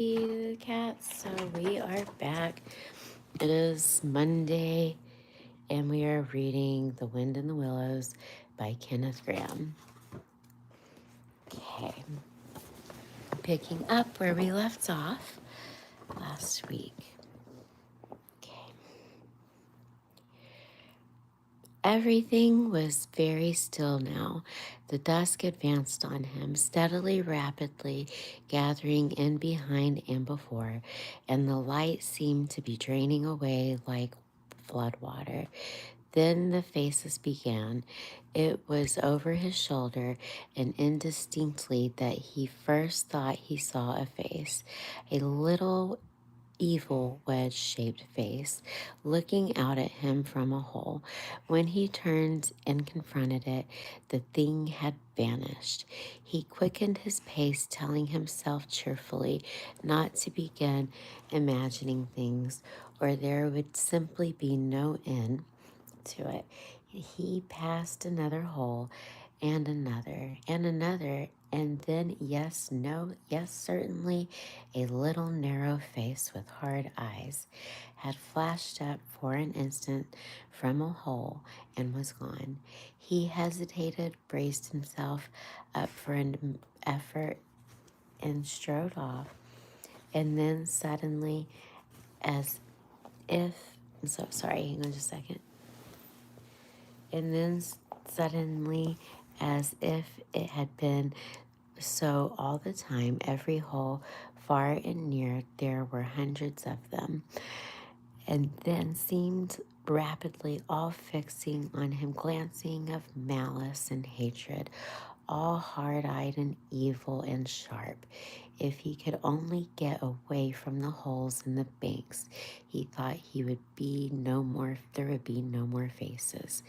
Hey cats, so we are back. It is Monday and we are reading The Wind in the Willows by Kenneth Graham. Okay, picking up where we left off last week. Okay, everything was very still now. The dusk advanced on him, steadily, rapidly, gathering in behind and before, and the light seemed to be draining away like floodwater. Then the faces began. It was over his shoulder and indistinctly that he first thought he saw a face, a little evil wedge-shaped face looking out at him from a hole. When he turned and confronted it, the thing had vanished. He quickened his pace, telling himself cheerfully not to begin imagining things, or there would simply be no end to it. He passed another hole and another, and then, yes, no, yes, certainly, a little narrow face with hard eyes had flashed up for an instant from a hole and was gone. He hesitated, braced himself up for an effort, and strode off, and then suddenly, as if, I'm so sorry, hang on just a second. And then suddenly, as if it had been so all the time, every hole, far and near, there were hundreds of them, and then seemed rapidly all fixing on him, glancing of malice and hatred, all hard-eyed and evil and sharp. If he could only get away from the holes in the banks, he thought he would be no more, there would be no more faces.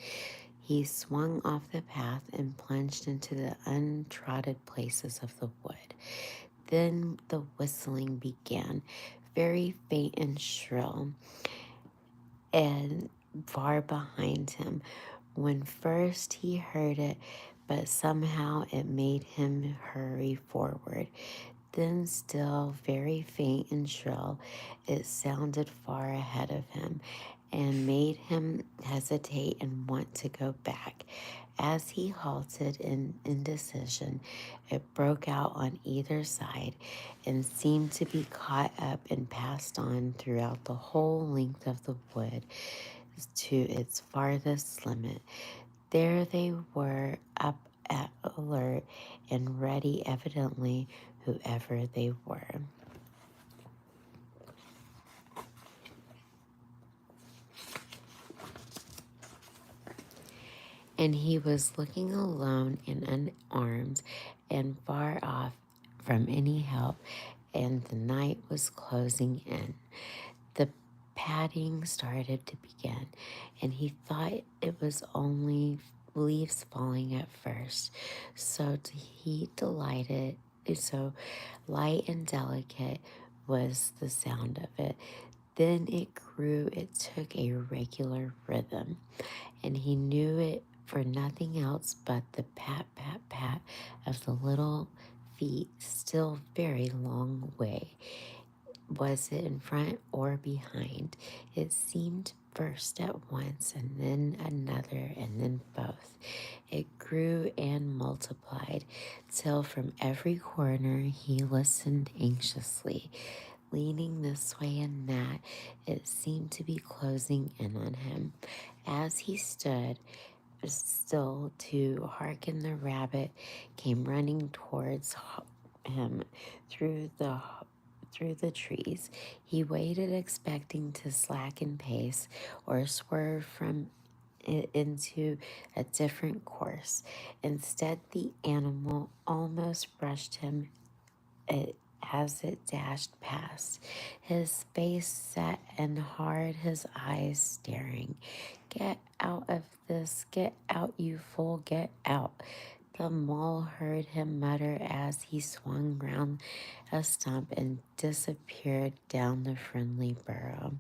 He swung off the path and plunged into the untrodden places of the wood. Then the whistling began, very faint and shrill, and far behind him. When first he heard it, but somehow it made him hurry forward. Then, still very faint and shrill, it sounded far ahead of him and made him hesitate and want to go back. As he halted in indecision, it broke out on either side and seemed to be caught up and passed on throughout the whole length of the wood to its farthest limit. There they were, up at alert and ready, evidently, whoever they were. And he was looking alone and unarmed and far off from any help, and the night was closing in. The padding started to begin, and he thought it was only leaves falling at first. So light and delicate was the sound of it. Then it grew, it took a regular rhythm, and he knew it for nothing else but the pat, pat, pat of the little feet, still very long way. Was it in front or behind? It seemed first at once, and then another, and then both. It grew and multiplied, till from every corner he listened anxiously. Leaning this way and that, it seemed to be closing in on him. As he stood still to hearken, the rabbit came running towards him through the trees. He waited, expecting to slacken pace or swerve from it into a different course. Instead, the animal almost brushed him as it dashed past. His face set and hard, his eyes staring. "Get out of this! Get out, you fool! Get out!" The mole heard him mutter as he swung round a stump and disappeared down the friendly burrow.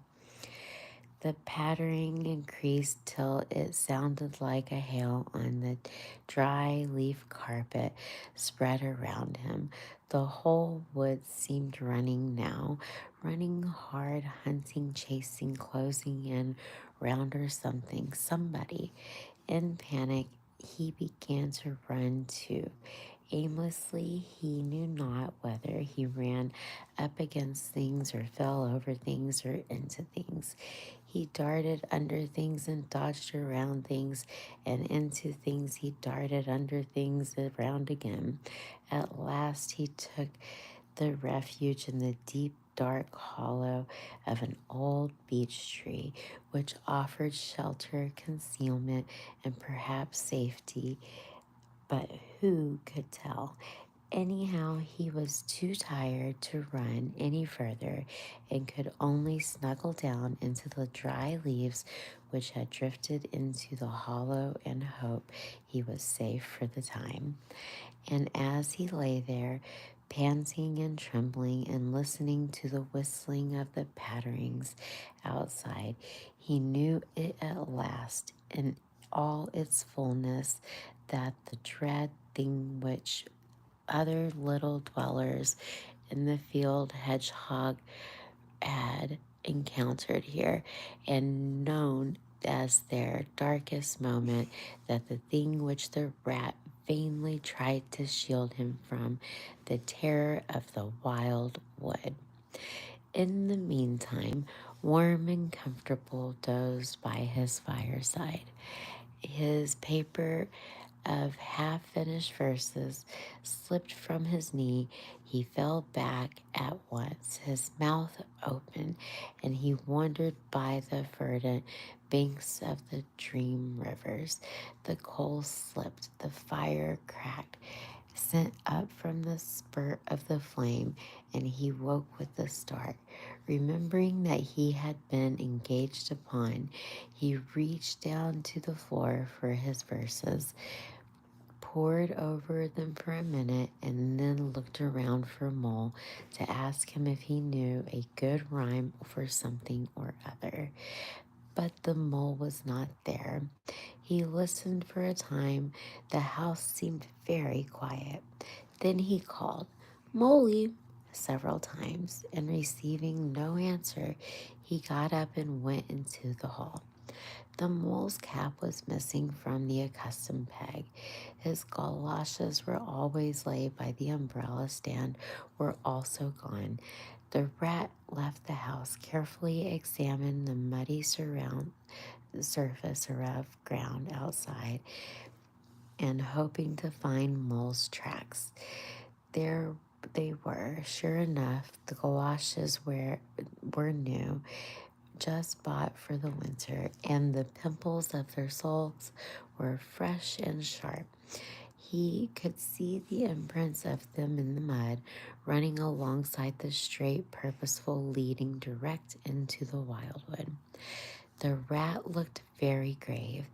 The pattering increased till it sounded like a hail on the dry leaf carpet spread around him. The whole wood seemed running now, running hard, hunting, chasing, closing in, round or something, somebody. In panic, he began to run too. Aimlessly, he knew not whether he ran up against things or fell over things or into things. He darted under things and dodged around things and into things. He darted under things around again. At last, he took the refuge in the deep, dark hollow of an old beech tree, which offered shelter, concealment, and perhaps safety. But who could tell? Anyhow, he was too tired to run any further and could only snuggle down into the dry leaves which had drifted into the hollow and hope he was safe for the time. And as he lay there, panting and trembling and listening to the whistling of the patterings outside, he knew it at last in all its fullness that the dread thing which other little dwellers in the field hedgehog had encountered here and known as their darkest moment, that the thing which the rat vainly tried to shield him from, the terror of the wild wood. In the meantime, warm and comfortable, dozed by his fireside. His paper of half finished verses slipped from his knee. He fell back at once, his mouth open, and he wandered by the verdant banks of the dream rivers. The coals slipped, the fire cracked, sent up from the spurt of the flame, and he woke with a start. Remembering that he had been engaged upon, he reached down to the floor for his verses, pored over them for a minute, and then looked around for Mole to ask him if he knew a good rhyme for something or other. But the mole was not there. He listened for a time. The house seemed very quiet. Then he called, "Molly," several times, and receiving no answer, he got up and went into the hall. The mole's cap was missing from the accustomed peg. His galoshes were always laid by the umbrella stand were also gone. The rat left the house, carefully examined the muddy surface of ground outside, and hoping to find Mole's tracks. There they were. Sure enough, the galoshes were new, just bought for the winter, and the pimples of their soles were fresh and sharp. He could see the imprints of them in the mud, running alongside the straight, purposeful, leading direct into the wildwood. The rat looked very grave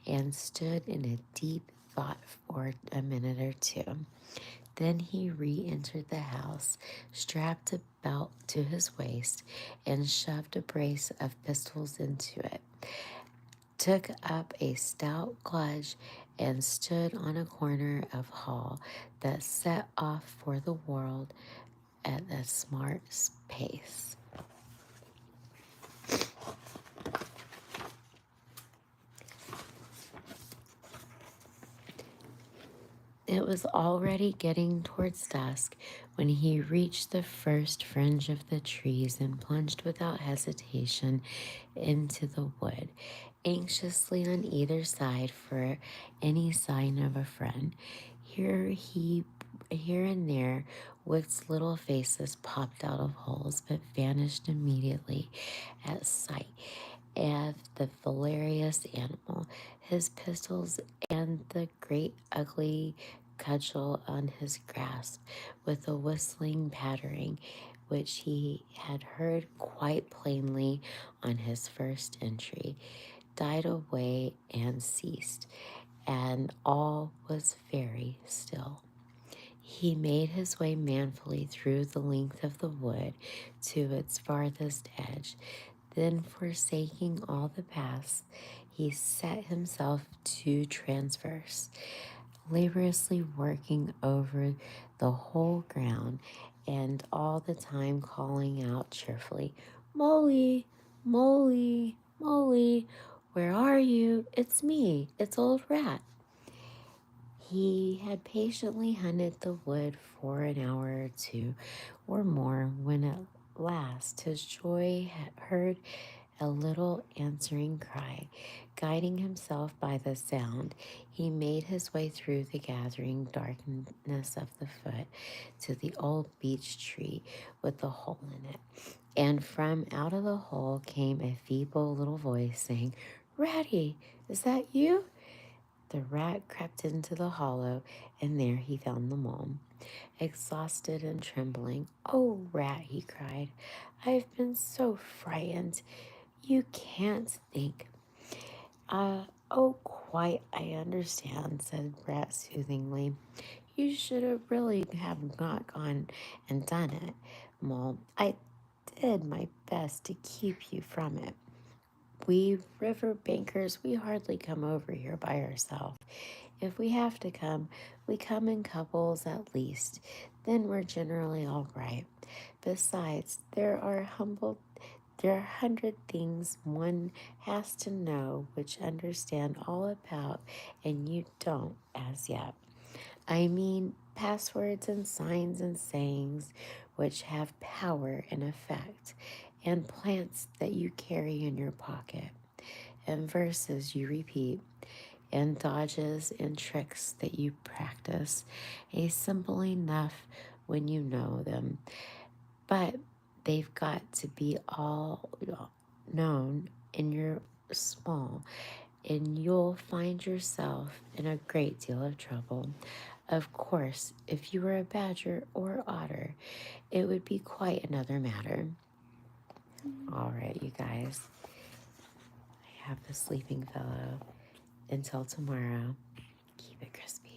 and stood in a deep thought for a minute or two. Then he re-entered the house, strapped a belt to his waist, and shoved a brace of pistols into it, took up a stout clutch, and stood on a corner of hall that set off for the world at a smart pace. It was already getting towards dusk when he reached the first fringe of the trees and plunged without hesitation into the wood, anxiously on either side for any sign of a friend. Here and there, Wick's little faces popped out of holes, but vanished immediately at sight of the hilarious animal, his pistols, and the great ugly cudgel on his grasp, with a whistling pattering which he had heard quite plainly on his first entry, died away and ceased, and all was very still. He made his way manfully through the length of the wood to its farthest edge. Then, forsaking all the past, he set himself to transverse, laboriously working over the whole ground and all the time calling out cheerfully, Molly, Molly, Molly, where are you? It's me, it's Old Rat. He had patiently hunted the wood for an hour or two or more when at last his joy heard a little answering cry. Guiding himself by the sound, he made his way through the gathering darkness of the foot to the old beech tree with the hole in it. And from out of the hole came a feeble little voice saying, Ratty, is that you? The rat crept into the hollow, and there he found the mole. Exhausted and trembling, "Oh, Rat," he cried, "I've been so frightened. You can't think." Oh, quite, I understand," said Rat soothingly. "You should have really have not gone and done it, Mole. I did my best to keep you from it. We river bankers, we hardly come over here by ourselves. If we have to come, we come in couples at least. Then we're generally all right. Besides, there are 100 things one has to know which understand all about, and you don't as yet. I mean, passwords and signs and sayings which have power and effect, and plants that you carry in your pocket, and verses you repeat, and dodges and tricks that you practice, a simple enough when you know them, but they've got to be all known in your small, and you'll find yourself in a great deal of trouble. Of course, if you were a badger or otter, it would be quite another matter. All right, you guys, I have the sleeping fellow. Until tomorrow, keep it crispy.